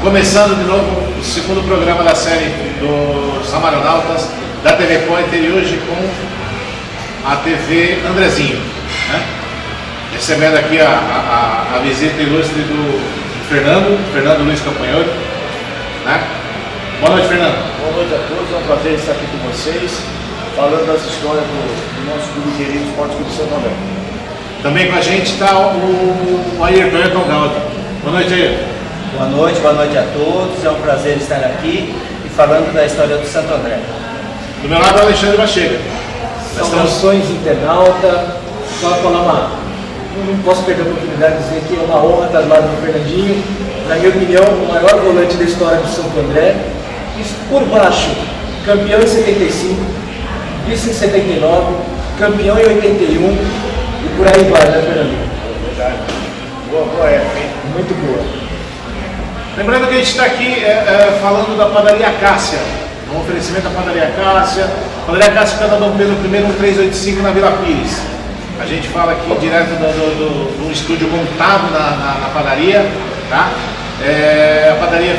Começando de novo o segundo programa da série dos Samaronautas da TV Pointer e hoje com a TV Andrezinho, né? Recebendo aqui a visita ilustre do Fernando Luiz Campanhoto, né? Boa noite, Fernando. Boa noite a todos, é um prazer estar aqui com vocês, falando das histórias do nosso clube querido Esporte Clube Santo André. Também com a gente está o Ayrton Galdi. Boa noite, Ayrton. Boa noite a todos, é um prazer estar aqui e falando da história do Santo André. Do meu lado é o Alexandre Machega. Saudações internauta, só falar não posso perder a oportunidade de dizer que é uma honra estar do lado do Fernandinho, na minha opinião, o maior volante da história do Santo André, e por baixo, campeão em 75, vice em 79, campeão em 81 e por aí vai, né, Fernandinho? Verdade. Boa época, hein? Muito boa. Lembrando que a gente está aqui falando da Padaria Cássia, um oferecimento da Padaria Cássia. Padaria Cássia fica na Dom Pedro I, 1385, na Vila Pires. A gente fala aqui direto do estúdio montado na padaria, tá? A padaria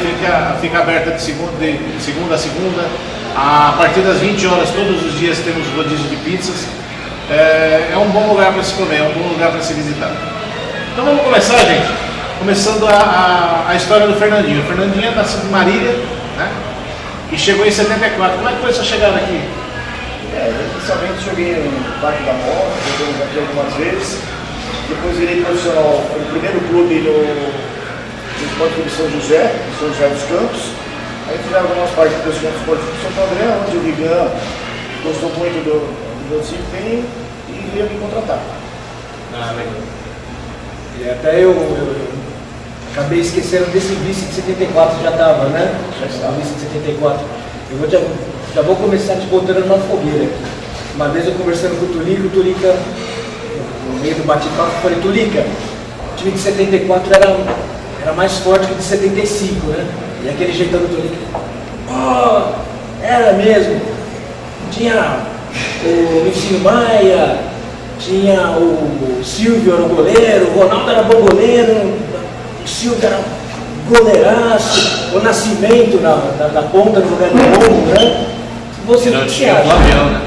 fica aberta de segunda a segunda. A partir das 20 horas, todos os dias, temos rodízio de pizzas. É um bom lugar para se comer, é um bom lugar para se visitar. Então vamos começar, gente. Começando a história do Fernandinho. O Fernandinho é nascido em Marília, né? E chegou em 74. Como é que foi sua chegada aqui? Inicialmente joguei no Parque da Moca, joguei aqui algumas vezes. Depois virei profissional no primeiro clube do Esporte Clube São José dos Campos. Aí fiz algumas partidas com o Esporte Clube Santo André, onde o Ligan gostou muito do meu desempenho e veio me contratar. Legal. E até eu acabei esquecendo desse vice de 74, já estava, né? Já estava vice de 74. Já vou começar te botando na fogueira aqui. Uma vez eu conversando com o Tulica, no meio do bate-papo, eu falei, Tulica, o time de 74 era mais forte que o de 75, né? E aquele jeitão do Tulica, era mesmo. Tinha o Lucinho Maia, tinha o Silvio era o goleiro, o Ronaldo era bom goleiro, o Silvio era goleiraço, o Nascimento na ponta no lugar do Romo, né? Você não tinha o Flavião, né?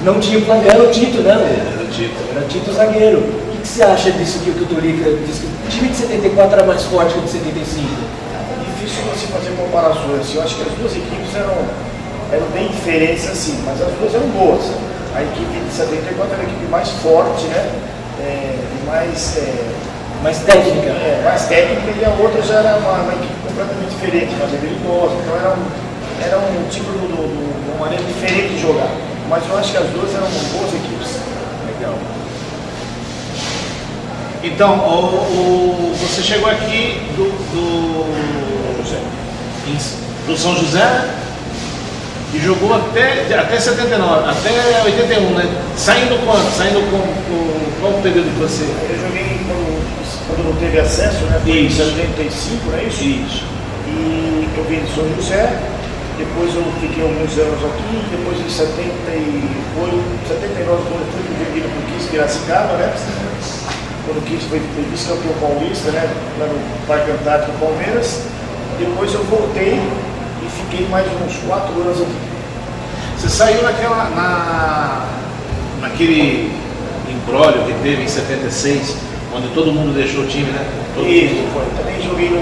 Não tinha o Flavião, era o Tito, né? Era o Tito. Era o Tito zagueiro. O que você acha disso que o Tulica disse que o time de 74 era mais forte que o de 75? É difícil você fazer comparações. Eu acho que as duas equipes eram bem diferentes assim, mas as duas eram boas. A equipe de 74 era a equipe mais forte, né? Mais técnica. Mais técnica, e a outra já era uma equipe completamente diferente, mais habilidosa. Então era um tipo de uma maneira diferente de jogar. Mas eu acho que as duas eram boas equipes. Legal. Então, você chegou aqui do São José e jogou até 79, até 81, né? Saindo quando? Qual o período que você... Eu joguei quando não teve acesso, né? Foi em 75, não é isso? Isso. E eu vim de São José, depois eu fiquei alguns anos aqui, depois em 79, quando eu fui vendido para o Kiss Piracicaba, né? Quando o Kiss foi vice-campeão paulista, né? Lá no Parque Antártico Palmeiras. Depois eu voltei e fiquei mais uns 4 anos aqui. Você saiu naquele imbróglio que teve em 76, quando todo mundo deixou o time, né? Isso, foi. Também joguei no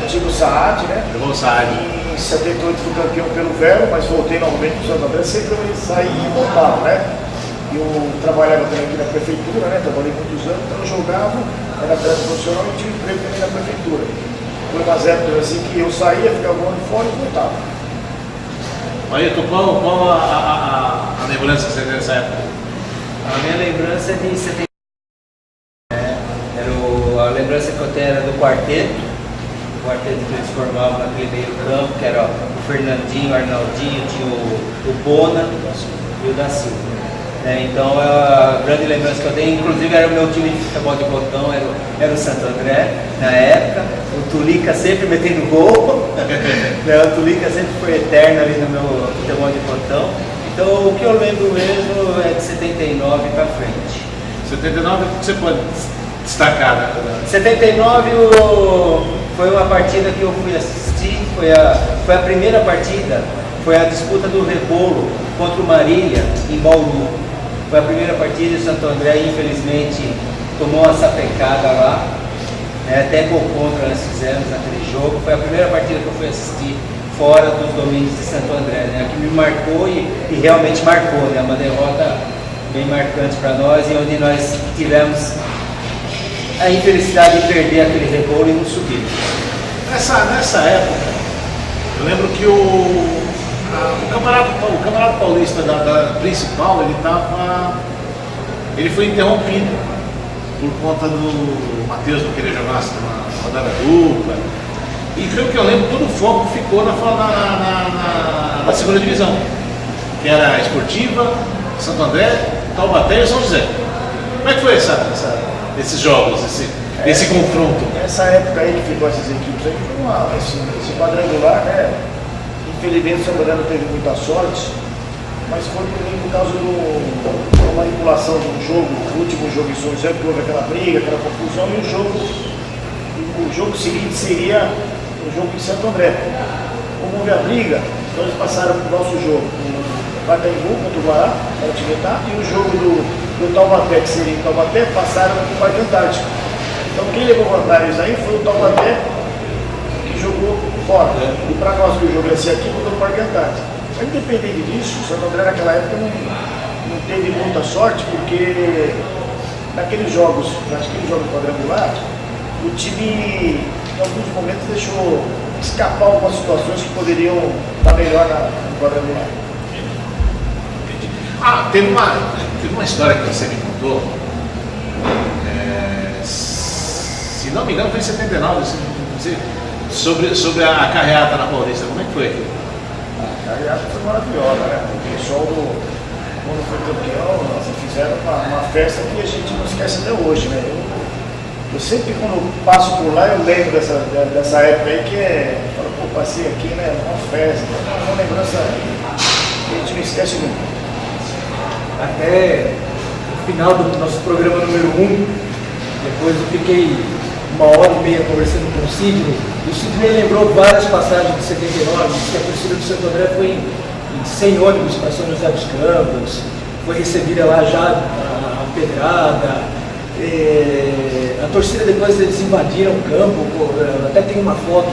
antigo Saad, né? Jogou no Saad. Em 78 fui campeão pelo Vero, mas voltei novamente para o Santo André, sempre eu saí e voltava, né? Eu trabalhava também aqui na prefeitura, né? Trabalhei muitos anos, então eu jogava, era atleta profissional e tinha emprego também na prefeitura. Foi umas épocas assim que eu saía, ficava um ano fora e voltava. Ayrton, qual a lembrança que você tem dessa época? A minha lembrança é de 70. A lembrança que eu tenho era do quarteto. O quarteto que eles formavam naquele meio campo, que era o Fernandinho, o Arnaldinho, tinha o Bona e o da Silva. Então a grande lembrança que eu tenho, inclusive era o meu time de futebol de botão, era o Santo André na época, o Tulica sempre metendo gol, o Tulica sempre foi eterno ali no meu futebol de botão. Então o que eu lembro mesmo é de 79 para frente. 79, você pode destacada. 79 foi uma partida que eu fui assistir, foi a primeira partida, foi a disputa do Rebolo contra o Marília em Bauru. Foi a primeira partida e o Santo André infelizmente tomou uma sapecada lá, né, até gol contra nós fizemos naquele jogo. Foi a primeira partida que eu fui assistir fora dos domínios de Santo André, né, que me marcou e realmente marcou, né, uma derrota bem marcante para nós e onde nós tivemos a infelicidade de perder aquele Rebolo e não subir. Nessa época, eu lembro que o Campeonato Paulista da principal, ele foi interrompido por conta do Matheus não querer jogar uma rodada dupla. E pelo que eu lembro, todo o foco ficou na segunda divisão, que era a Esportiva, Santo André, Taubaté e São José. Como é que foi esses jogos, esse confronto? Essa época aí que ficou essas equipes aí, foi esse quadrangular, né? Infelizmente o São André não teve muita sorte, mas foi também por causa da manipulação do jogo, o último jogo em São José, que houve aquela briga, aquela confusão, e o jogo seguinte seria o jogo em Santo André. Como houve a briga, então eles passaram para o nosso jogo, o Pacaembu contra o Guará, para o Tibetá, e o jogo do Taubaté, que seria em Taubaté, passaram para o Parque Antártico. Então quem levou vantagens aí foi o Taubaté, que jogou fora. E para nós que o jogo ia ser aqui, mudou o Parque Antártico. Mas independente disso, o Santo André naquela época não teve muita sorte, porque naqueles jogos quadrangular, o time em alguns momentos deixou escapar algumas situações que poderiam estar melhor no quadrangular. Teve uma história que você me contou, se não me engano foi em 79, sobre a carreata na Paulista. Como é que foi? A carreata foi maravilhosa, né? O pessoal quando foi campeão, fizeram uma festa que a gente não esquece até hoje, né? Eu sempre, quando passo por lá, eu lembro dessa época aí eu falo, pô, passei aqui, né? Uma festa, uma lembrança que a gente não esquece nunca. Até o final do nosso programa número 1, depois eu fiquei 1h30 conversando com o Sidney, e o Sidney lembrou várias passagens de 79, disse que a torcida do Santo André foi em 100 ônibus para São José dos Campos, foi recebida lá já a pedrada, a torcida depois eles invadiram o campo, até tem uma foto,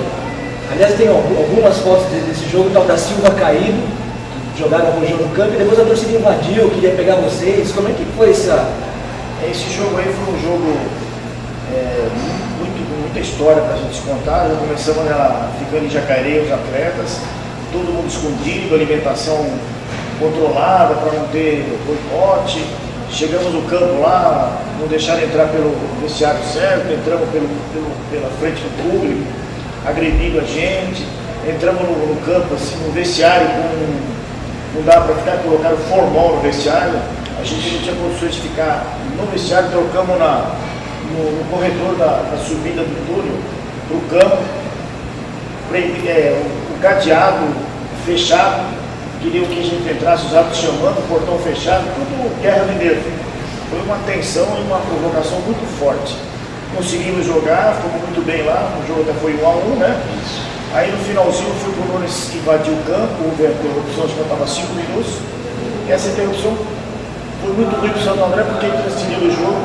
aliás tem algumas fotos desse jogo, o tal da Silva caído, jogaram o rojão no campo e depois a torcida invadiu, queria pegar vocês. Como é que foi esse jogo aí? Foi um jogo muita história para a gente contar. Já começamos ficando em Jacareí os atletas, todo mundo escondido, alimentação controlada para não ter boicote. Chegamos no campo lá, não deixaram entrar pelo vestiário certo, entramos pela frente do público, agredindo a gente. Entramos no campo, assim, no vestiário não dá para ficar, colocaram formol no vestiário, a gente não tinha condições de ficar no vestiário, trocamos no corredor da subida do túnel para o campo, o cadeado fechado, queriam que a gente entrasse, os árbitros chamando, o portão fechado, tudo guerra de nervo. Foi uma tensão e uma provocação muito forte. Conseguimos jogar, fomos muito bem lá, o jogo até foi 1-1, né? Aí no finalzinho fui pro Nunes invadiu o campo, houve a interrupção, acho que faltava 5 minutos. E essa interrupção foi muito ruim pro Santo André, porque transferiu o jogo,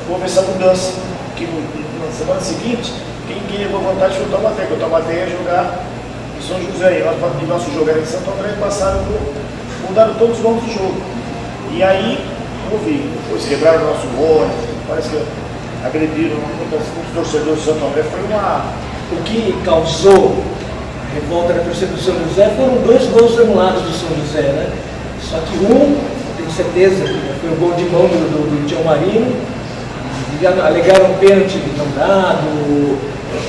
houve essa mudança. Que na semana seguinte, quem levou vantagem foi o Taubaté, porque o Taubaté ia jogar em São José. E nosso jogo era em Santo André e mudaram todos os nomes do jogo. E aí, depois quebraram o nosso ônibus, parece que agrediram muitos torcedores do Santo André. O que causou a revolta da torcida do São José foram 2 gols anulados do São José, né? Só que tenho certeza, que foi o gol de mão do Tião Marino, e alegaram pênalti não dado.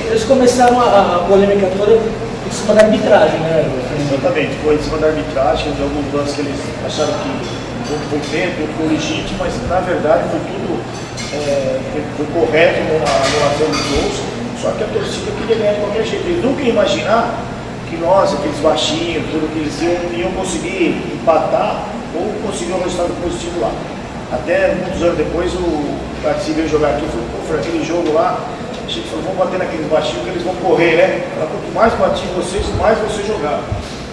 Eles começaram a polêmica toda em cima da arbitragem, né? Exatamente, foi em cima da arbitragem, de alguns lances que eles acharam que um foi pênalti, outro foi legítimo, mas na verdade foi tudo foi correto na anulação dos gols. Só que a torcida queria ganhar de qualquer jeito. Eles nunca iam imaginar que nós, aqueles baixinhos, tudo que eles iam conseguir empatar ou conseguir um resultado positivo lá. Até muitos anos depois o Tati veio jogar aqui e falou, pô, Fran, aquele jogo lá, a gente falou, vamos bater naqueles baixinhos que eles vão correr, né? Quanto mais batia vocês, mais você jogava.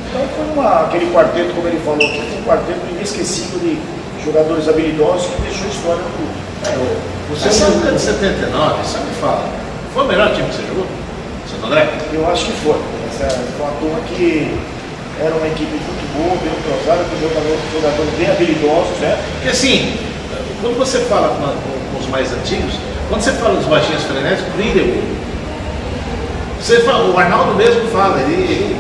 Então foi aquele quarteto, como ele falou, foi um quarteto inesquecível de jogadores habilidosos que deixou história no clube. Você é época de 79, só me fala, foi o melhor time que você jogou? Santo André? Eu acho que foi. Essa foi uma turma que era uma equipe muito boa, bem entrosada, com jogadores bem habilidosos, né? Porque assim, quando você fala com os mais antigos, quando você fala dos baixinhos frenéticos, brilha o olho. Você fala, o Arnaldo mesmo fala, ele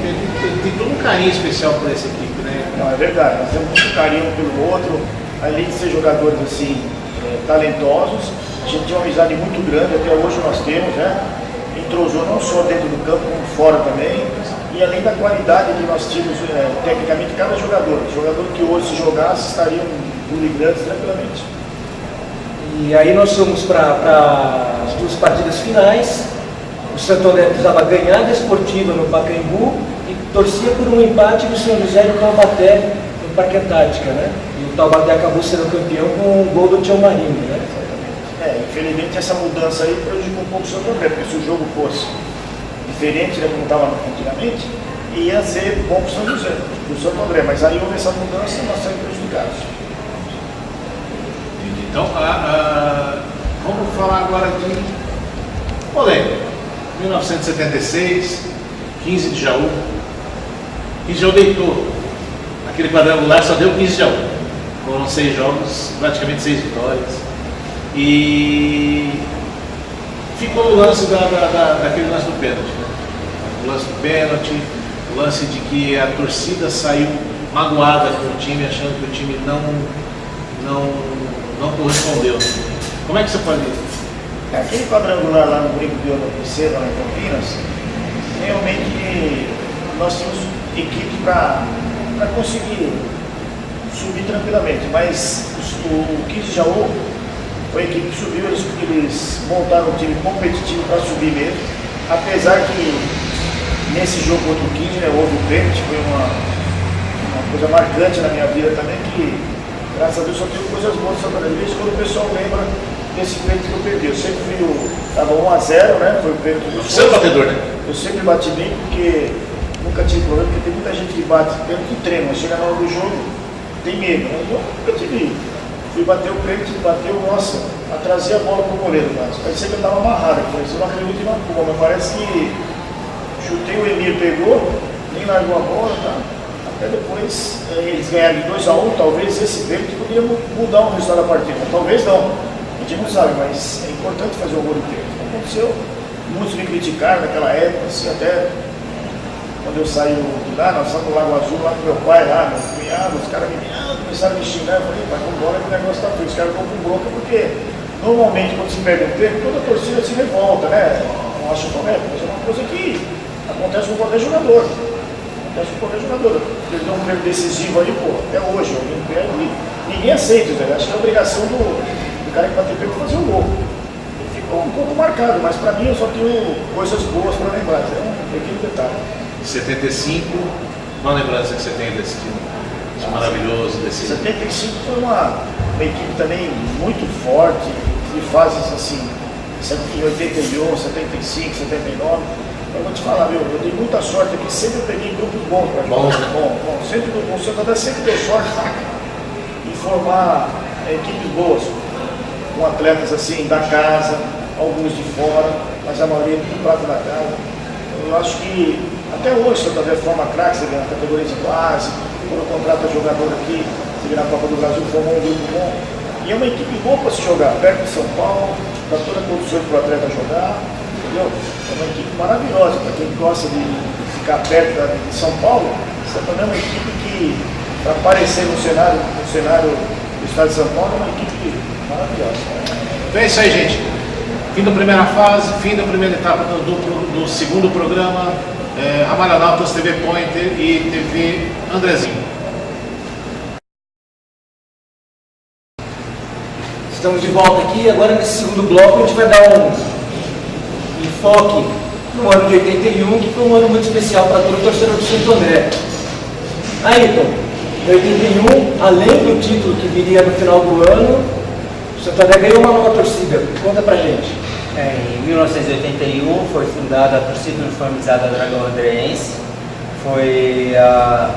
tem todo um carinho especial por essa equipe, né? Não, é verdade, nós temos muito carinho um pelo outro, além de ser jogadores assim, talentosos, a gente tinha uma amizade muito grande, até hoje nós temos, né? Entrosou não só dentro do campo, como fora também, e além da qualidade que nós tínhamos tecnicamente cada jogador. Jogador que hoje se jogasse estariam grandes tranquilamente. E aí nós fomos para as duas partidas finais. O Santo André precisava ganhar da Esportiva no Pacaembu e torcia por um empate do São José no Taubaté, no Parque Antártica, né? E o Taubaté acabou sendo campeão com um gol do Tião Marinho, né? Infelizmente essa mudança aí prejudicou um pouco o Santo André, porque se o jogo fosse diferente, né, como estava antigamente, ia ser bom para o São José, para o Santo André, mas aí houve essa mudança e nós saímos prejudicados. Então, vamos falar agora de polêmica. 1976, 15 de Jaú. 15 de Jaú deitou. Aquele quadrangular só deu 15 de Jaú. Foram 6 jogos, praticamente 6 vitórias. E ficou o lance daquele lance do pênalti. Né? O lance do pênalti, o lance de que a torcida saiu magoada com o time, achando que o time não correspondeu. Como é que você pode ir? Aquele quadrangular lá no Brinco de Ouro Princesa, lá em Campinas, realmente nós tínhamos equipe para conseguir subir tranquilamente, mas o 15 de Jaú foi a equipe que subiu, eles montaram um time competitivo para subir mesmo, apesar que nesse jogo contra o 15, né, houve o pênalti, foi uma coisa marcante na minha vida também, que graças a Deus só tenho coisas boas de Santa André, quando o pessoal lembra desse pênalti que eu perdi. Eu sempre fui estava 1-0, né? Foi o pênalti do Você é o batedor, né? Eu sempre bati bem porque nunca tive problema, porque tem muita gente que bate pênalti e treina, mas chega na hora do jogo, tem medo, né? Então nunca tive. Fui bater o pênalti, bateu, nossa, atrasei a bola pro goleiro, mas parecia que eu estava amarrado. Eu falei, você não acredita em uma mas parece que chutei o Emir, pegou, nem largou a bola, tá? Até depois eles ganharam de 2-1, talvez esse pênalti poderia mudar o resultado da partida, talvez não. A gente não sabe, mas é importante fazer o gol de pênalti. Aconteceu, muitos me criticaram naquela época, assim, até quando eu saí de lá, nós estávamos no Lago Azul, lá com meu pai, lá, meu cunhado, os caras começaram a me xingar, eu falei, vai embora que o negócio está feio, os caras estão com bronca, porque normalmente quando se perde um pênalti, toda a torcida se revolta, né? Não acho correto, mas é uma coisa que acontece com qualquer jogador. Acontece com qualquer jogador. Eles dão um pênalti decisivo aí, pô, até hoje, alguém perde, ninguém aceita, velho. Acho que é a obrigação do cara que bateu pênalti fazer o gol. Ele ficou um pouco marcado, mas para mim eu só tenho coisas boas para lembrar, é um pequeno detalhe. 75, qual a lembrança que você tem desse time? Esse maravilhoso, desse... 75 foi uma equipe também muito forte, de fases assim, em 81, 75, 79. Eu vou te falar, eu dei muita sorte aqui, sempre eu peguei grupos bons para jogar. Bom, né? Bom, sempre o Santo André sempre deu sorte em formar equipes boas, com atletas assim da casa, alguns de fora, mas a maioria do prato da casa. Eu acho que até hoje o Santo André forma craques, você vê na categoria de base, quando contrata jogador aqui, você vê na Copa do Brasil, formou um grupo bom. E é uma equipe boa para se jogar, perto de São Paulo, dá toda a condição para o atleta jogar, entendeu? É uma equipe maravilhosa, para quem gosta de ficar perto de São Paulo, Santo André é uma equipe que, para aparecer no cenário do estado de São Paulo, é uma equipe maravilhosa. Então é isso aí, gente. Fim da primeira fase, fim da primeira etapa do segundo programa, Amaranautas, TV Pointer e TV Andrezinho. Estamos de volta aqui, agora nesse segundo bloco a gente vai dar um enfoque no ano de 81, que foi um ano muito especial para todo o torcedor do Santo André. Ayrton, Em 81, além do título que viria no final do ano, o Santo André ganhou uma nova torcida. Conta pra gente. Em 1981 foi fundada a torcida uniformizada Dragão Andreense. Foi a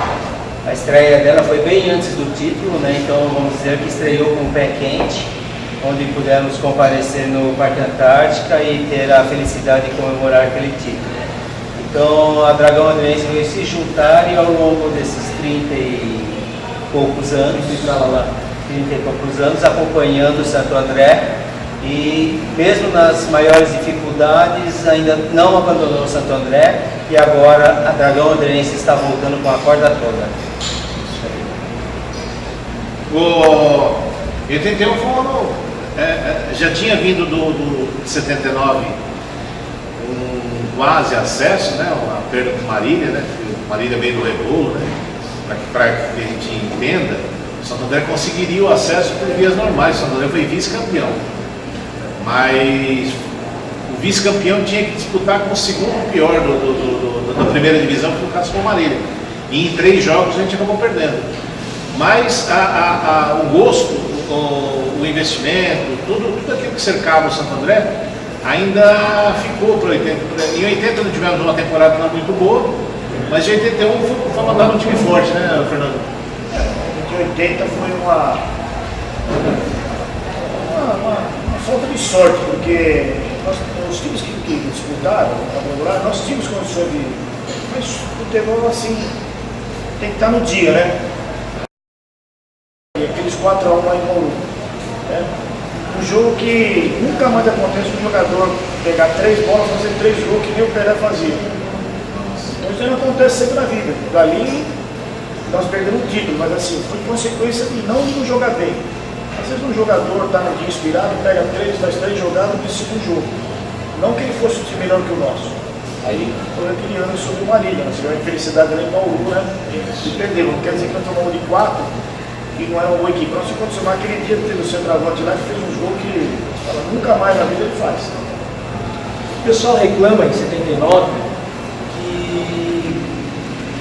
estreia dela foi bem antes do título, né? Então vamos dizer que estreou com o pé quente, onde pudemos comparecer no Parque Antártica e ter a felicidade de comemorar aquele título. Então a Dragão Andreense veio se juntar e ao longo desses 30 e poucos anos, 30 e poucos anos, acompanhando o Santo André, e mesmo nas maiores dificuldades ainda não abandonou o Santo André, e agora a Dragão Andreense está voltando com a corda toda. O 81 foi um ano, já tinha vindo do 79 um quase acesso, né, a perda do Marília, né, o Marília veio do rebolo, né, para que a gente entenda, o Santo André conseguiria o acesso por vias normais. O Santo André foi vice-campeão, mas o vice-campeão tinha que disputar com o segundo pior da primeira divisão, que no caso foi o Marília, e em 3 jogos a gente acabou perdendo. Mas o gosto, o investimento, tudo aquilo que cercava o Santo André ainda ficou para 80. Em 80 não tivemos uma temporada não muito boa, mas em 81 foi mandado um time forte, né, Fernando? Em 80 foi uma falta de sorte, porque os times que disputaram a regular, nós tínhamos condições de. Mas o futebol assim tem que estar no dia, né? E aqueles 4-1 lá em Bauru. Né? Um jogo que nunca mais acontece um jogador pegar 3 bolas, fazer 3 gols que nem o Pelé fazia. Então isso não acontece sempre na vida. Dali nós perdemos o título, mas assim, foi consequência de não jogar bem. Às vezes um jogador está no dia inspirado, pega 3, faz 3 jogadas e decide um jogo. Não que ele fosse um time melhor que o nosso. Aí foi aquele ano sobre o Marília, nós tivemos a infelicidade lá em Bauru, né? E perdemos. Não quer dizer que nós tomamos de 4 e não era uma boa equipe. Nós se continuar aquele dia teve o centroavante lá que fez um jogo que nunca mais na vida ele faz. O pessoal reclama em 79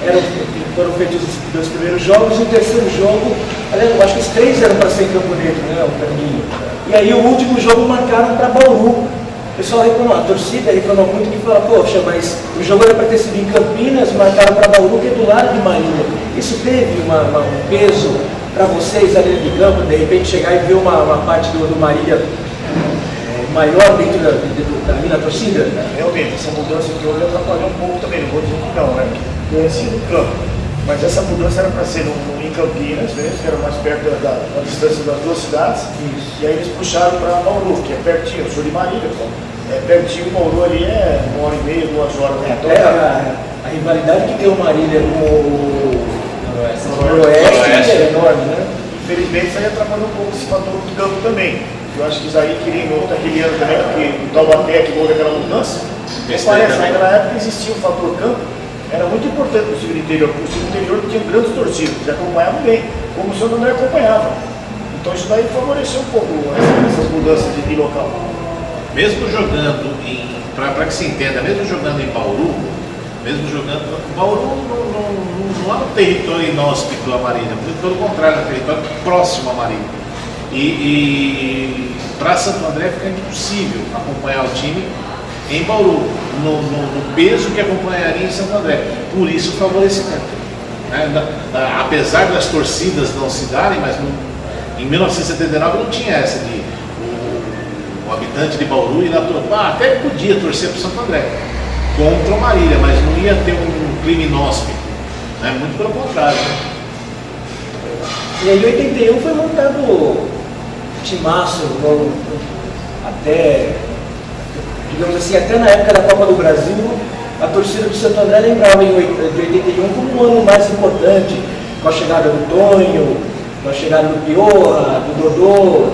que foram feitos os 2 primeiros jogos e o terceiro jogo, eu acho que os 3 eram para ser em Campo Negro, né, o caminho. E aí o último jogo marcaram para Bauru. O pessoal reclamou, a torcida reclamou muito que fala, poxa, mas o jogo era para ter sido em Campinas, marcaram para Bauru, que é do lado de Marília. Isso teve um peso para vocês ali de campo, de repente chegar e ver uma parte do Marília maior dentro ali na torcida? Realmente, essa mudança que houve atrapalhou um pouco também, não vou dizer que não, né? Conheci no campo. Mas essa mudança era para ser em Campinas, mesmo, que era mais perto da distância das 2 cidades. Isso. E aí eles puxaram para Bauru, que é pertinho. Eu sou de Marília, pô. É pertinho, Bauru ali é 1h30, 2 horas. Né? Então, a rivalidade que tem o Marília com o Noroeste é enorme, né? Infelizmente isso aí atrapalhou um pouco esse fator do campo também. Eu acho que isso aí queria em outro aquele ano também, porque o Taubaté que houve aquela mudança. Parece, naquela época existia o fator campo. Era muito importante para o time interior, porque o time interior tinha grandes torcidas, que acompanhavam bem, como o Santo André acompanhava. Então isso daí favoreceu um pouco essas mudanças de local. Mesmo jogando para que se entenda, mesmo jogando em Bauru, Bauru não é um território inóspito a Marília, pelo contrário, é um território próximo a Marília. E para Santo André fica impossível acompanhar o time em Bauru, no peso que acompanharia em Santo André. Por isso o favorecimento. Apesar das torcidas não se darem, mas em 1979 não tinha essa de o habitante de Bauru ir na até podia torcer para o Santo André contra o Marília, mas não ia ter um clima inóspito, né? Muito pelo contrário. Né? E aí em 81 foi montado timaço, até, digamos assim, até na época da Copa do Brasil, a torcida do Santo André lembrava de 81 como um ano mais importante, com a chegada do Tonho, com a chegada do Piorra, do Dodô,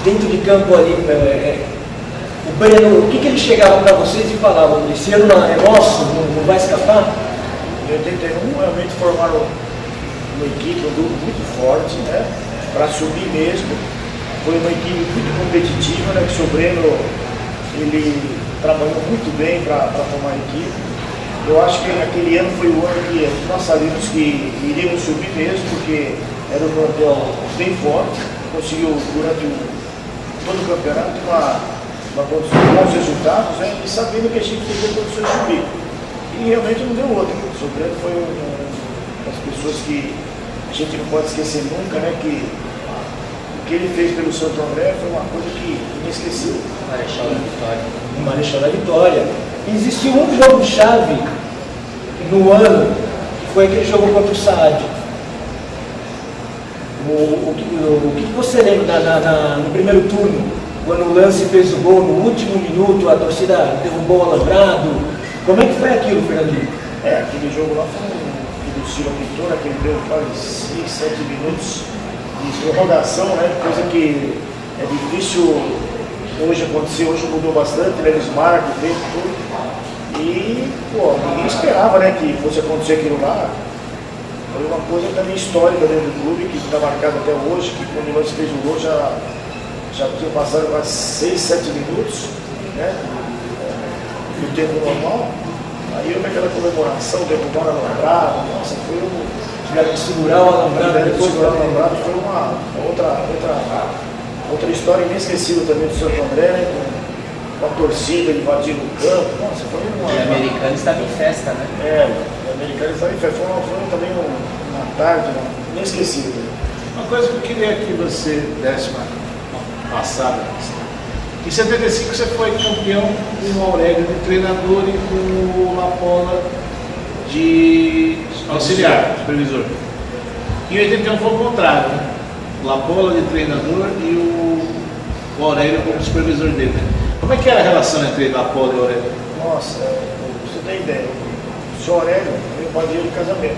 dentro de campo ali, o Breno, o que ele chegava para vocês e falava, esse ano é nosso, não vai escapar? Em 81 realmente formaram uma equipe, um grupo muito forte, né, para subir mesmo. Foi uma equipe muito competitiva, né, que o Breno, ele trabalhou muito bem para formar a equipe. Eu acho que aquele ano foi o ano que nós sabíamos que iríamos subir mesmo, porque era um plantel bem forte, conseguiu durante todo o campeonato bons resultados, né, e sabendo que a gente teria condições de subir. E realmente não deu outra. O Sobrano foi uma das pessoas que a gente não pode esquecer nunca, né, que o que ele fez pelo Santo André foi uma coisa que inesquecível. Marechal da Vitória. O Marechal da Vitória. Existiu um jogo-chave no ano, que foi aquele jogo contra o Saad. O que você lembra no primeiro turno, quando o Lance fez o gol no último minuto, a torcida derrubou o alambrado? Como é que foi aquilo, Fernandinho? Aquele jogo lá foi que o Ciro Pintura, que ele deu quase 6, 7 minutos de prorrogação, né? Coisa que é difícil hoje acontecer, hoje mudou bastante, né? Eles marcam o tempo tudo. E, ninguém esperava, né, que fosse acontecer aquilo lá. Foi uma coisa também histórica dentro do clube, que está marcado até hoje, que quando o Lance fez o gol já tinha passado quase 6, 7 minutos, né, do tempo normal. Aí houve aquela comemoração, derrubaram o alambrado, nossa, foi Tiveram que segurar o alambrado depois. segurar o alambrado, foi uma outra história inesquecível também do Santo André, né, com a torcida invadindo o campo. Nossa, foi uma... E o americano estava em festa, né? O americano estava em festa. Foi também uma tarde inesquecível. Uma coisa que eu queria que você desse uma passada. Em 75 você foi campeão com o Aurélio de treinador e com o Lapola de auxiliar, supervisor. Em 81 foi o contrário, né? O Lapola de treinador e o Aurélio como supervisor dele. Né? Como é que era a relação entre Lapola e Aurélio? Nossa, pra você ter ideia, o senhor Aurélio veio padrinho de casamento.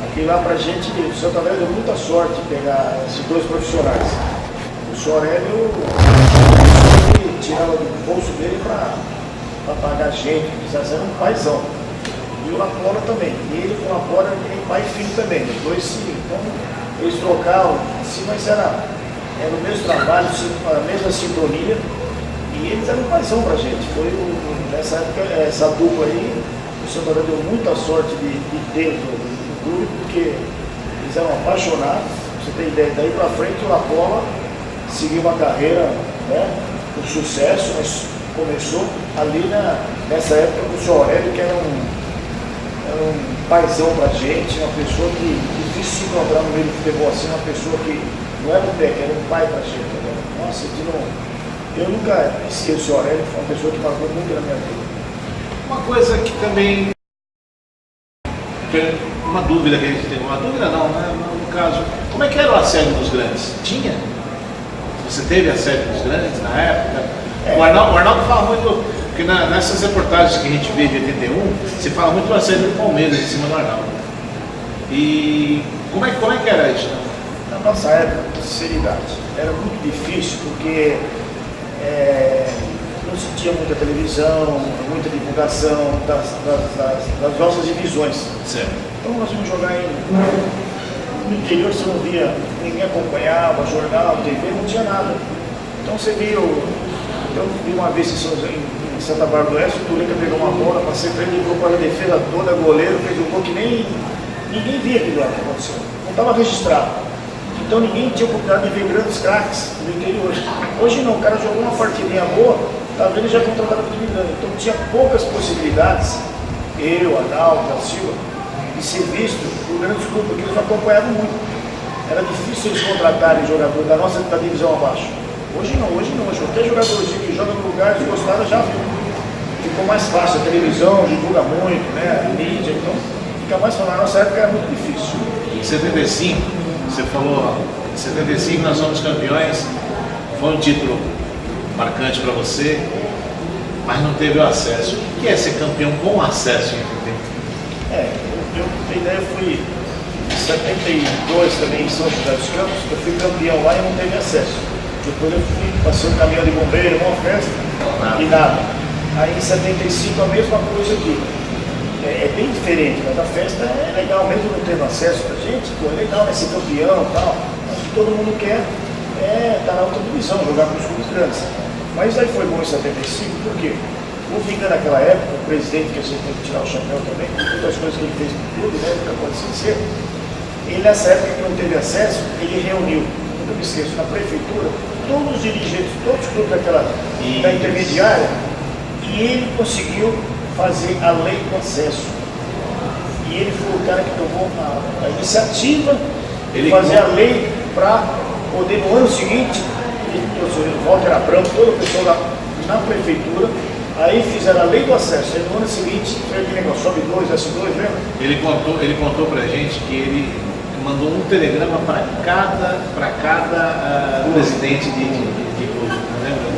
Aqui lá pra gente, o Santo André deu muita sorte de pegar esses dois profissionais. O senhor Aurélio tirava do bolso dele para pagar a gente, precisasse ser um paizão. E o Lapola também. E ele com o Lapola ele pai e filho também. Os dois então, eles trocavam, assim, mas era o mesmo trabalho, a mesma sintonia. E eles eram um paizão pra gente. Nessa época, essa dupla aí, o Santo André deu muita sorte de ter no clube, porque eles eram apaixonados. Você tem ideia, daí pra frente o Lapola seguiu uma carreira, né, com sucesso, mas começou ali nessa época com o senhor Aurélio, que era um paizão pra gente, uma pessoa que difícil se encontrar no meio do futebol assim, uma pessoa que não era um técnico, era um pai pra gente. Né? Nossa, eu nunca esqueci o senhor Aurélio, foi uma pessoa que marcou muito na minha vida. Uma coisa que também, uma dúvida que a gente tem, uma dúvida não, né? No caso, como é que era o assédio dos grandes? Tinha? Você teve assédio dos grandes na época? O Arnaldo fala muito, porque nessas reportagens que a gente vê de 81, se fala muito do assédio do Palmeiras em cima do Arnaldo. E como é que era isso? Na nossa época, com sinceridade, era muito difícil porque não se tinha muita televisão, muita divulgação das nossas divisões. Certo. Então nós íamos jogar no interior, você não via, ninguém acompanhava, jornal, TV, não tinha nada. Então você viu, eu vi uma vez em Santa Bárbara do Oeste, o Tulica pegou uma bola, passei para ele, ligou para a defesa toda, goleiro, fez um gol que nem ninguém via aquilo lá que aconteceu. Não estava registrado. Então ninguém tinha oportunidade de ver grandes craques no interior. Hoje não, o cara jogou uma partidinha boa, tá vendo, já contratado para o time grande. Então tinha poucas possibilidades, eu, Arnaldo, da Silva, de ser visto por grandes clubes, porque eles não acompanhavam muito. Era difícil eles contratarem jogador da divisão abaixo. Hoje não, hoje qualquer jogadorzinho que joga no lugar desgostado já viu. Ficou mais fácil, a televisão divulga muito, né? A mídia, então fica mais fácil. Na nossa época era muito difícil. Em 75, você falou, em 75 nós somos campeões, foi um título marcante para você, mas não teve o acesso. O que é ser campeão com acesso em 81? Eu tenho ideia, fui em 72 também em São José dos Campos, eu fui campeão lá e não teve acesso. Depois eu passei um caminhão de bombeiro, uma festa e nada. Aí em 75 a mesma coisa aqui. É bem diferente, mas a festa é legal, mesmo não tendo acesso pra gente, pô, é legal, né, ser campeão e tal. Acho que todo mundo quer estar na outra divisão, jogar com os clubes grandes. Mas aí foi bom em 75, por quê? O Vigan, naquela época, o presidente, que a gente tem que tirar o chapéu também, com todas as coisas que ele fez no clube, né, nunca pode esquecer, ele nessa época que não teve acesso, ele reuniu, nunca me esqueço, na prefeitura, todos os dirigentes, todos os clubes da intermediária, e ele conseguiu fazer a lei do acesso. E ele foi o cara que tomou a iniciativa de fazer a lei para poder, no ano seguinte, o professor Walter Abramo, todo o pessoal na prefeitura, aí fizeram a lei do acesso. Aí no ano seguinte, foi aquele negócio, sobe 2, desce 2, lembra? Ele contou pra gente que ele mandou um telegrama para cada presidente de clube, não lembra?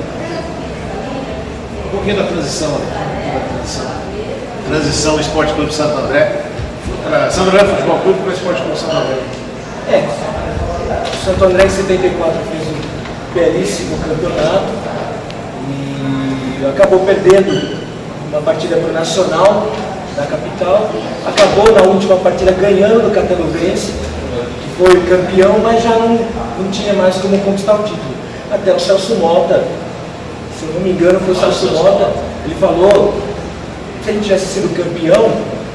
Um pouquinho da transição, transição Esporte Clube Santo André, Santo André Futebol Clube para Esporte Clube Santo André. O Santo André em 74 fez um belíssimo campeonato e acabou perdendo uma partida para o Nacional da capital, acabou na última partida ganhando do Cataluvense, que foi campeão, mas já não tinha mais como conquistar o título. Até o Celso Mota, se eu não me engano foi o Celso Mota, ele falou que se ele tivesse sido campeão,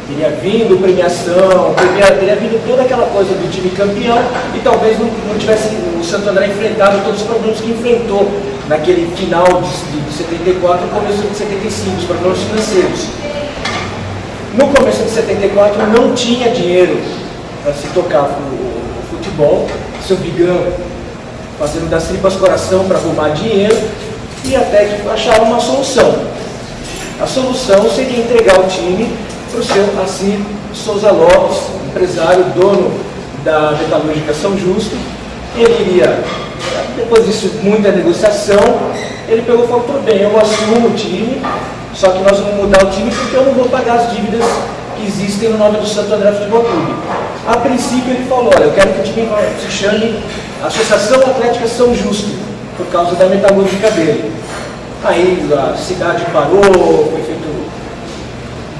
teria vindo premiação, teria vindo toda aquela coisa do time campeão e talvez não tivesse o Santo André enfrentado todos os problemas que enfrentou naquele final de 74 e começo de 75, os problemas financeiros. No começo de 74 não tinha dinheiro para se tocar o futebol, seu Vigan fazendo das tripas coração para arrumar dinheiro e até que acharam uma solução. A solução seria entregar o time para o seu Assis Souza Lopes, empresário, dono da Metalúrgica São Justo. Ele iria, depois disso, muita negociação, ele pegou e falou, tudo bem, eu assumo o time, só que nós vamos mudar o time porque eu não vou pagar as dívidas que existem no nome do Santo André Futebol Clube. A princípio ele falou, olha, eu quero que o time se chame Associação Atlética São Justo, por causa da metalúrgica dele. Aí a cidade parou, foi feito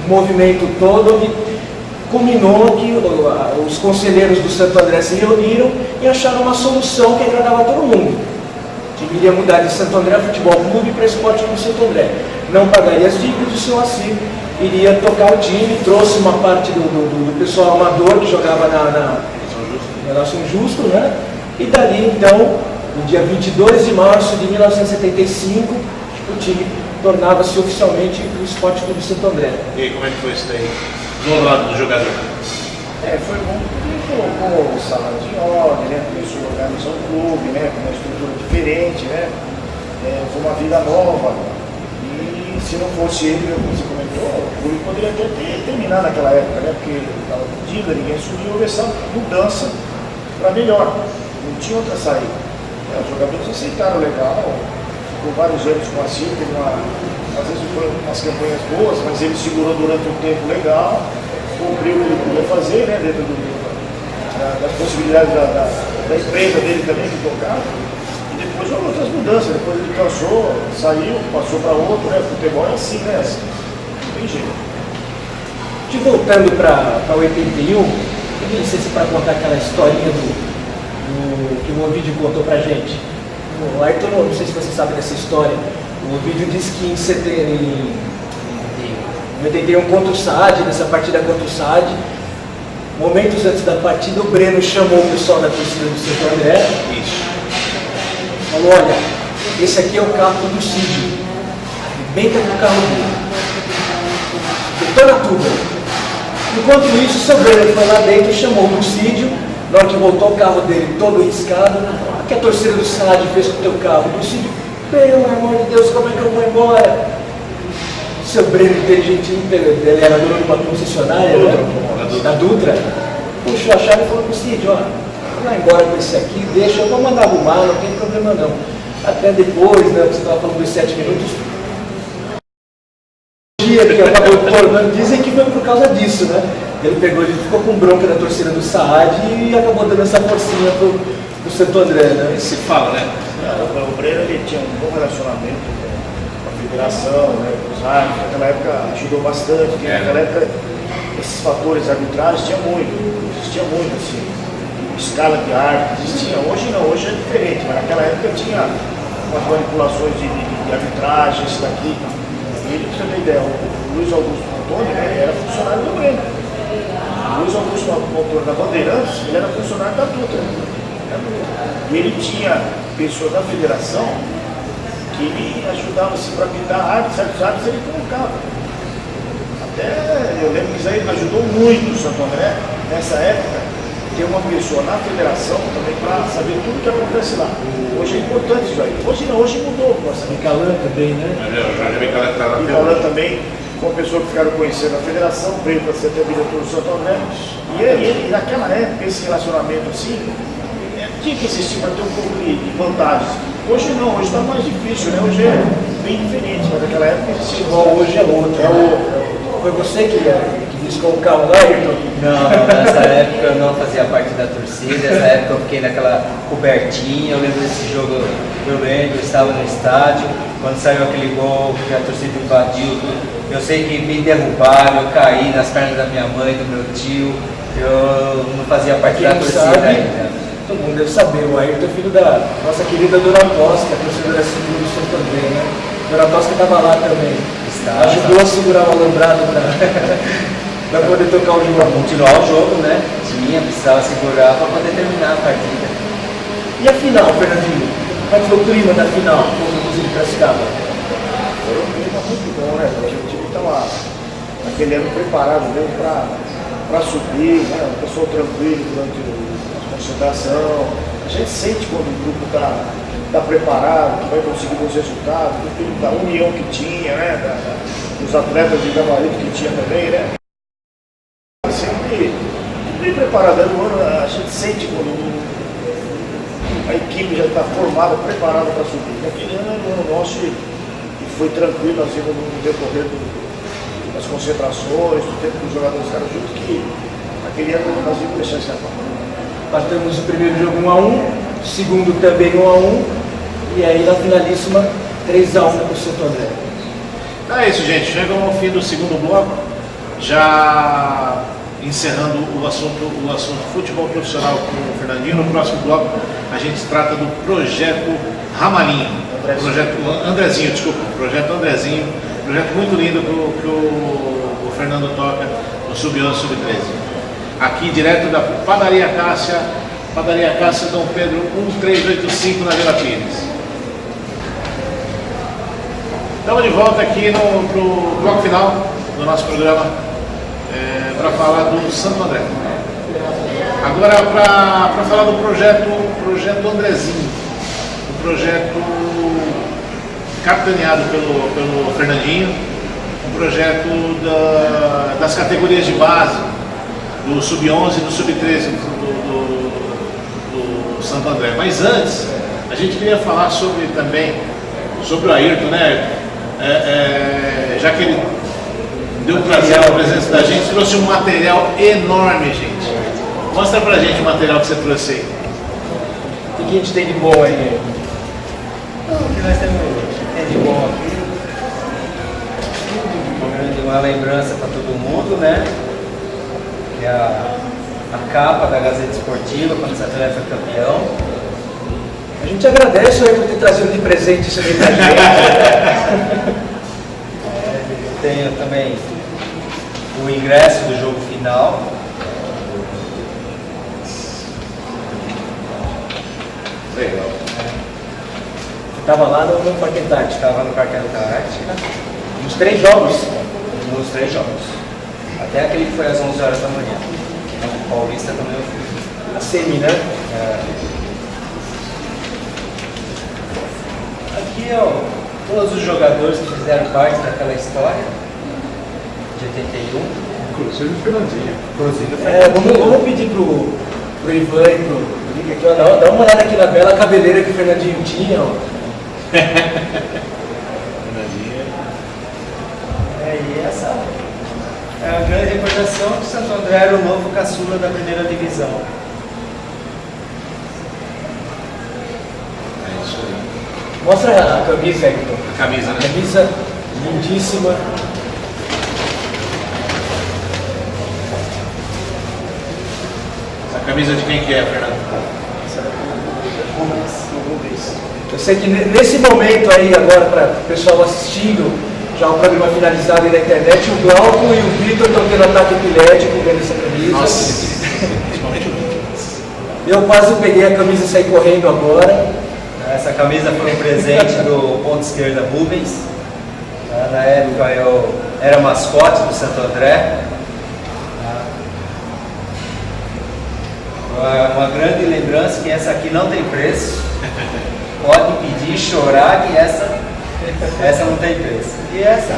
um movimento todo e culminou que os conselheiros do Santo André se reuniram e acharam uma solução que agradava a todo mundo. O time iria mudar de Santo André Futebol Clube para Esporte Clube Santo André. Não pagaria as dívidas, o seu Assis iria tocar o time, trouxe uma parte do pessoal amador que jogava na São Justo, né? E dali então, no dia 22 de março de 1975, o time tornava-se oficialmente o Esporte Clube Santo André. E aí, como é que foi isso daí? Do lado do jogador? Foi bom porque ele colocou o salário em ordem, né? Começou a organizar um clube, né? Com uma estrutura diferente, né? Foi uma vida nova. E se não fosse ele, como você comentou, o clube poderia até ter terminado naquela época, né? Porque estava pedindo, ninguém subiu, houve essa mudança para melhor. Não tinha outra saída. Os jogadores aceitaram legal, ficou vários anos com a Silvia, às vezes foram umas campanhas boas, mas ele segurou durante um tempo legal, cumpriu o que ele podia fazer, né, dentro das possibilidades da empresa dele também que tocava. E depois houve outras mudanças, depois ele cansou, saiu, passou para outro, né? Futebol é assim, né? Não tem jeito. E voltando para 81, eu tenho licença para contar aquela historinha que o Ovidio contou pra gente. O Ayrton, não sei se você sabe dessa história, o Ovidio disse que em 81 contra o SAD, nessa partida contra o SAD, momentos antes da partida, o Breno chamou o pessoal da torcida do Santo André. Isso. Falou, olha, esse aqui é o carro do Cídio, arrebenta com o carro dele, detona tudo. Enquanto isso, o seu Breno foi lá dentro e chamou o Lucídio. Na hora que voltou o carro dele todo riscado, o que a torcida do SAD fez com o teu carro? O Lucídio, pelo amor de Deus, como é que eu vou embora? Seu Breno inteligentinho, ele era dono de uma concessionária, da Dutra, puxou a chave e falou, Lucídio, ó, vai embora com esse aqui, deixa, eu vou mandar arrumar, não tem problema não. Até depois, né, você estava falando dos 7 minutos, que acabou tornando, dizem que foi por causa disso, né? Ele ficou com bronca da torcida do SAD e acabou dando essa forcinha pro Santo André, né? Se fala, né? O Breno ele tinha um bom relacionamento com a federação, né, com os árbitros. Naquela época ajudou bastante, porque naquela época esses fatores arbitrais existia muito assim, escala de árbitros existia. Hoje não, hoje é diferente, mas naquela época tinha umas manipulações de arbitragem, isso daqui. ele, pra você ter ideia, o Luiz Augusto Montoni, né, era funcionário do Grêmio. O Luiz Augusto Montoni da Bandeirantes, ele era funcionário da Dutra. E ele tinha pessoas da federação que ele ajudava assim, para pintar arte, certos artes ele colocava. Até eu lembro que isso aí ajudou muito o Santo André nessa época, ter uma pessoa na federação também para saber tudo que acontece lá. Hoje é importante isso aí. Hoje não, hoje mudou. Micalan também, né? Micalan também, com pessoa que ficaram conhecendo a federação, veio para ser até diretor do Santo André. E ele, naquela época, esse relacionamento assim, tinha que existir para ter um pouco de vantagens. Hoje não, hoje está mais difícil, né? Hoje é bem diferente, mas naquela época existia. Hoje é outro. É outro. Foi você que riscou o carro lá, Ayrton? Não, nessa época eu não fazia parte da torcida, nessa época eu fiquei naquela cobertinha, eu lembro desse jogo, eu estava no estádio, quando saiu aquele gol que a torcida invadiu, eu sei que me derrubaram, eu caí nas pernas da minha mãe, do meu tio, eu não fazia parte da torcida ainda. Todo mundo deve saber, o Ayrton é filho da nossa querida Dona Tosca, torcedora do Santo André, né? Dona Tosca estava lá também. Ajudou a segurar o alambrado para poder tocar o jogo. Para continuar o jogo, né? Precisava segurar para poder terminar a partida. E a final, Fernandinho? Como é que foi o clima da final contra o Cruzeiro de Piracicaba? Foi um clima muito bom, né? Porque o time estava naquele ano preparado mesmo para subir, né? O pessoal tranquilo durante a concentração. A gente sente quando o grupo está preparado, que vai conseguir bons resultados, da união que tinha, né? Dos atletas de gabarito que tinha também, né? Sempre bem preparado. A gente sente quando a equipe já está formada, preparada para subir. Aquele ano era o ano nosso e foi tranquilo, assim, no decorrer das concentrações, do tempo que os jogadores ficaram juntos, que aquele ano nós íamos deixar escapar. Batemos o primeiro jogo 1-1, o segundo também 1-1, e aí na finalíssima 3-1 para o Santo André. É isso, gente. Chegamos ao fim do segundo bloco, já encerrando o assunto futebol profissional com o Fernandinho. No próximo bloco a gente trata do projeto Ramalinho, projeto Andrezinho, projeto muito lindo que o Fernando toca no Sub-11, Sub-13. Aqui direto da Padaria Cássia Dom Pedro 1385 na Vila Pires. Estamos de volta aqui pro bloco final do nosso programa para falar do Santo André. Agora para falar do projeto Andrezinho, um projeto capitaneado pelo Fernandinho, um projeto das categorias de base, do Sub-11 e do Sub-13 do Santo André. Mas antes, a gente queria falar sobre o Ayrton, né? Já que ele deu prazer a presença da gente, trouxe um material enorme, gente. Mostra pra gente o material que você trouxe aí. O que a gente tem de bom aí? O que nós temos de bom aqui? Uma lembrança para todo mundo, né? Que é a capa da Gazeta Esportiva, quando o Santo André foi campeão. A gente agradece aí por ter trazido de presente isso aí pra gente. Eu tenho também o ingresso do jogo final. Legal. Você estava lá no Parque Antártica? Estava no Parque Antártica. Nos 3 jogos? Nos 3 jogos. Até aquele que foi às 11 horas da manhã. O Paulista também eu fui. A semi, né? Aqui, ó, todos os jogadores que fizeram parte daquela história de 81. Inclusive o Fernandinho. Vamos pedir pro Ivan e pro Liga aqui, ó, dá uma olhada aqui na bela cabeleira que o Fernandinho tinha, ó. Fernandinho. E essa é a grande recordação que o Santo André era o novo caçula da primeira divisão. É isso aí. Mostra a camisa, Hector. A camisa, né? Camisa lindíssima. Essa camisa de quem que é, Fernando? Eu sei que nesse momento aí agora, para o pessoal assistindo, já um programa finalizado aí na internet, o Glauco e o Vitor estão tendo ataque epilético vendo essa camisa. Nossa, principalmente o Lucas. Eu quase peguei a camisa e saí correndo agora. Essa camisa foi um presente do ponto esquerda Rubens. Na época eu era mascote do Santo André. Uma grande lembrança que essa aqui não tem preço. Pode pedir, chorar que essa não tem preço. E essa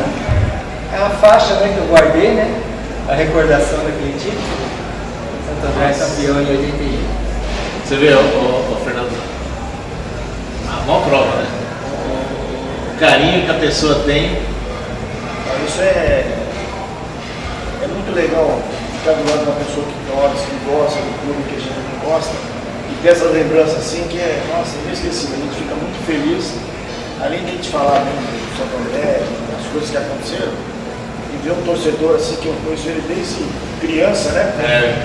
é a faixa, né, que eu guardei, né? A recordação daquele título. Santo André campeão em 81. Você vê, Fernando, a maior prova, né? O carinho que a pessoa tem. Isso é muito legal ficar do lado de uma pessoa que torce, que gosta do clube que a gente gosta e ter essa lembrança assim que é, nossa, inesquecível. A gente fica muito feliz, além de a gente falar mesmo do Santo André, das coisas que aconteceram, e ver um torcedor assim que eu conheço ele desde criança, né?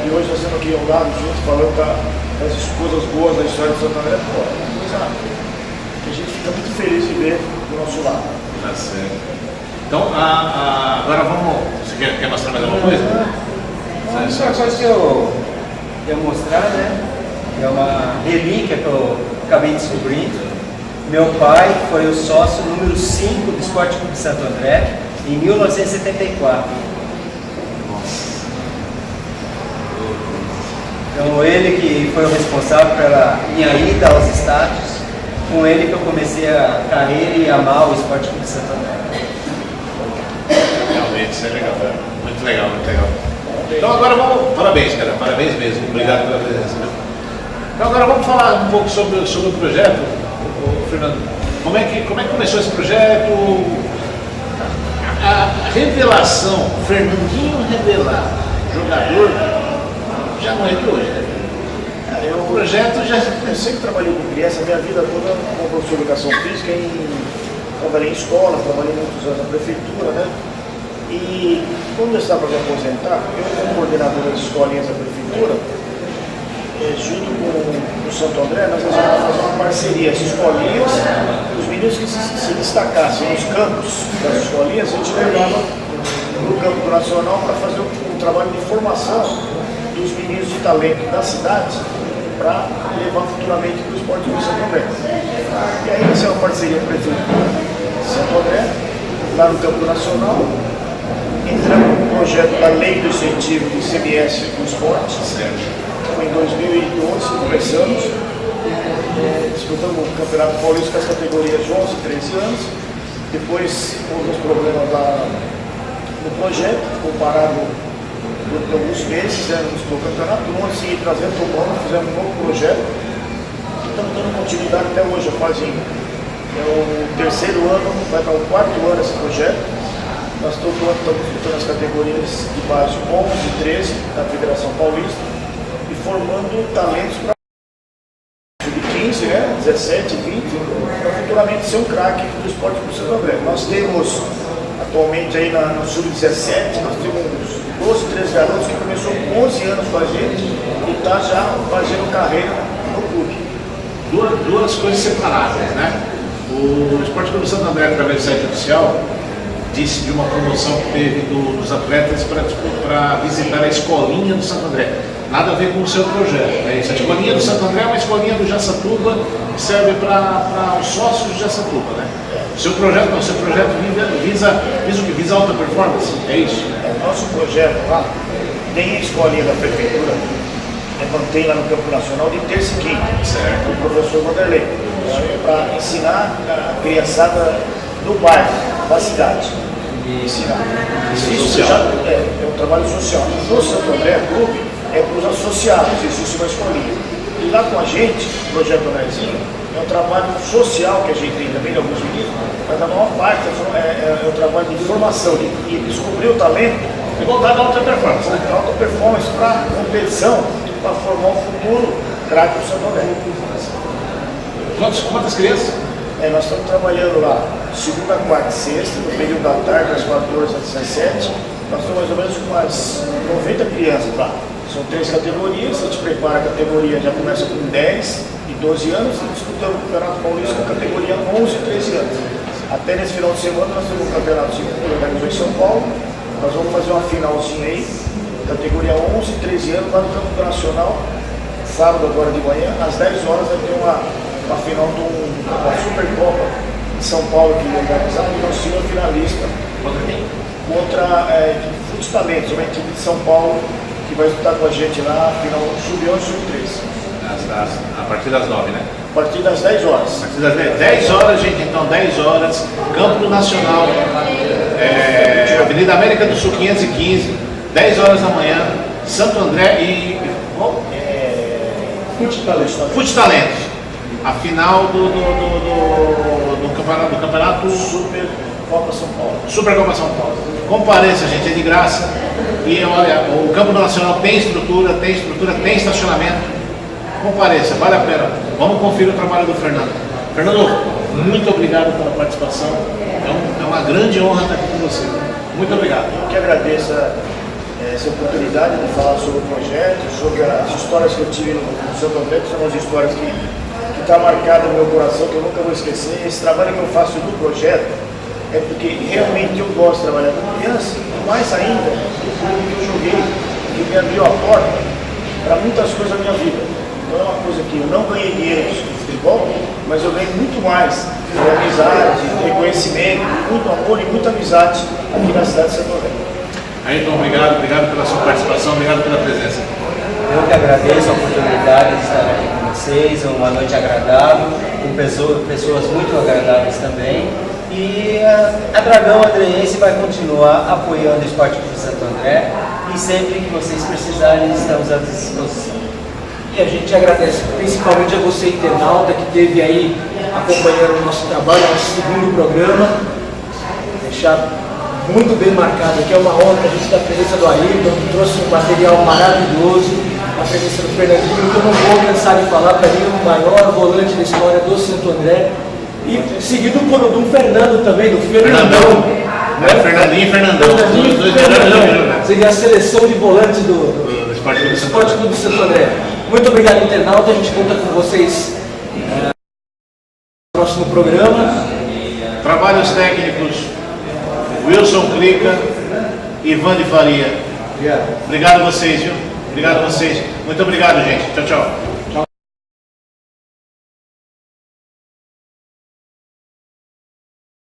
E hoje nós estamos aqui ao lado juntos falando das coisas boas da história do Santo André. Pô, é uma coisa que a gente fica muito feliz de ver do nosso lado. Tá certo. Então, agora vamos. Você quer mostrar mais alguma coisa? Uma coisa que eu ia mostrar, né? É uma relíquia que eu acabei descobrindo. Meu pai foi o sócio número 5 do Esporte Clube Santo André em 1974. Então ele que foi o responsável pela minha ida aos estádios, com ele que eu comecei a carreira e amar o Esporte Clube Santo André. Realmente, isso é legal, né? Muito legal, muito legal. Então agora vamos. Parabéns, cara, parabéns mesmo. Obrigado pela presença. Viu? Então agora vamos falar um pouco sobre o projeto, Fernando. Como é que começou esse projeto? A revelação, Fernandinho revelar, jogador, já não é de hoje, né? O projeto já. Eu sempre trabalhei com criança, minha vida toda como professor de educação física, trabalhei em escola, trabalhei muitos anos na prefeitura, né? E quando eu estava para me aposentar, eu como coordenador das escolinhas da prefeitura, junto com o Santo André, nós resolvemos fazer uma parceria, as escolinhas, os meninos que se destacassem nos campos das escolinhas, a gente levava para o campo nacional para fazer um trabalho de formação dos meninos de talento da cidade para levar futuramente para o esporte do Santo André. E aí essa é uma parceria com a prefeitura de Santo André, lá no campo nacional. Entramos no projeto da Lei do Incentivo do ICMS do Esporte. Foi em 2012, começamos. Disputamos o Campeonato Paulista com as categorias de 11 e 13 anos. Depois houve uns problemas lá no projeto, ficou parado por alguns meses, no campeonato. Vamos seguir trazendo o plano, fizemos um novo projeto. Estamos dando continuidade até hoje, quase o terceiro ano, vai para o quarto ano esse projeto. Nós todo ano estamos disputando as categorias de base 11 e 13 da Federação Paulista e formando talentos para de 15, 17, 20, para futuramente ser um craque do esporte do Santo André. Nós temos atualmente aí no Sub-17, nós temos 12, 13 garotos que começou com 11 anos com a gente e está já fazendo carreira no clube. Duas coisas separadas, né? O Esporte Clube Santo André, através do site oficial, disse de uma promoção que teve dos atletas para visitar a escolinha do Santo André. Nada a ver com o seu projeto. Né? A escolinha do Santo André é uma escolinha do Jaçatuba que serve para os sócios do Jaçatuba. Né? O seu projeto não, o seu projeto visa o que? Visa alta performance? É isso? O nosso projeto lá tem a escolinha da prefeitura, mantém lá no Campo Nacional de terça e quinta, certo? O professor Vanderlei, para ensinar a criançada do bairro, da cidade. Ensinar. Isso já é um trabalho social. No Santo André Clube é para os associados, existe uma escolinha. E lá com a gente, o Projeto Andrezinho, é um trabalho social que a gente tem também de alguns meninos, mas a maior parte é um trabalho de formação, de descobrir o talento E voltar à alta performance, né? alta performance para competição, para formar um futuro craque do Santo André. Quantas crianças? Nós estamos trabalhando lá segunda, quarta e sexta, no período da tarde, das 14 às 17. Nós estamos mais ou menos com umas 90 crianças lá. São 3 categorias, a gente prepara a categoria, já começa com 10 e 12 anos e disputamos o Campeonato Paulista com a categoria 11 e 13 anos. Até nesse final de semana nós temos um campeonato que organizou em São Paulo. Nós vamos fazer uma finalzinha aí, categoria 11, 13 anos, lá no Campo Nacional. Sábado agora de manhã, às 10 horas, vai ter uma final de uma Supercopa de São Paulo que é organizada, e nós temos finalista contra Futs Talentos, uma equipe de São Paulo que vai disputar com a gente lá, final Sub-11 e Sub-13. A partir das 9, né? A partir das 10 horas. A partir das 10 horas, gente, então 10 horas, Campo do Nacional, Avenida América do Sul 515, 10 horas da manhã, Santo André e Futs Talentos. A final do campeonato Supercopa São Paulo. Supercopa São Paulo. Compareça, gente, é de graça. E olha, o Campo do Nacional tem estrutura, tem estacionamento. Compareça, vale a pena. Vamos conferir o trabalho do Fernando. Fernando, muito obrigado pela participação. É uma grande honra estar aqui com você. Muito obrigado. Eu que agradeço essa oportunidade de falar sobre o projeto, sobre as histórias que eu tive no Santo André, que são umas histórias que estão marcadas no meu coração, que eu nunca vou esquecer. Esse trabalho que eu faço do projeto é porque realmente eu gosto de trabalhar com criança, mais ainda do clube que eu joguei, que me abriu a porta para muitas coisas da minha vida. Então é uma coisa que eu não ganhei dinheiro com futebol, mas eu ganhei muito mais de amizade, de reconhecimento, muito amor e muita amizade aqui na cidade de Santo André. Ayrton, obrigado pela sua participação, obrigado pela presença. Eu que agradeço a oportunidade de estar aqui com vocês, uma noite agradável, com pessoas muito agradáveis também. E a Dragão Andreense vai continuar apoiando o Esporte Clube Santo André e sempre que vocês precisarem, estamos à disposição. E a gente agradece principalmente a você, internauta, que esteve aí acompanhando o nosso trabalho, nosso segundo programa. Deixar muito bem marcado aqui, é uma honra a gente ter a presença do Ayrton, que trouxe um material maravilhoso, a presença do Fernandinho, que eu não vou cansar de falar, para mim, o maior volante da história do Santo André. E seguido por um Fernando também, do Fernandão. Né? Fernandinho e Fernandão. Seria a seleção de volantes do Esporte Clube Santo André. Muito obrigado, internauta. A gente conta com vocês no próximo programa. Trabalhos técnicos, Wilson Clica, Ivan de Faria. Obrigado a vocês, viu? Obrigado a vocês. Muito obrigado, gente. Tchau, tchau.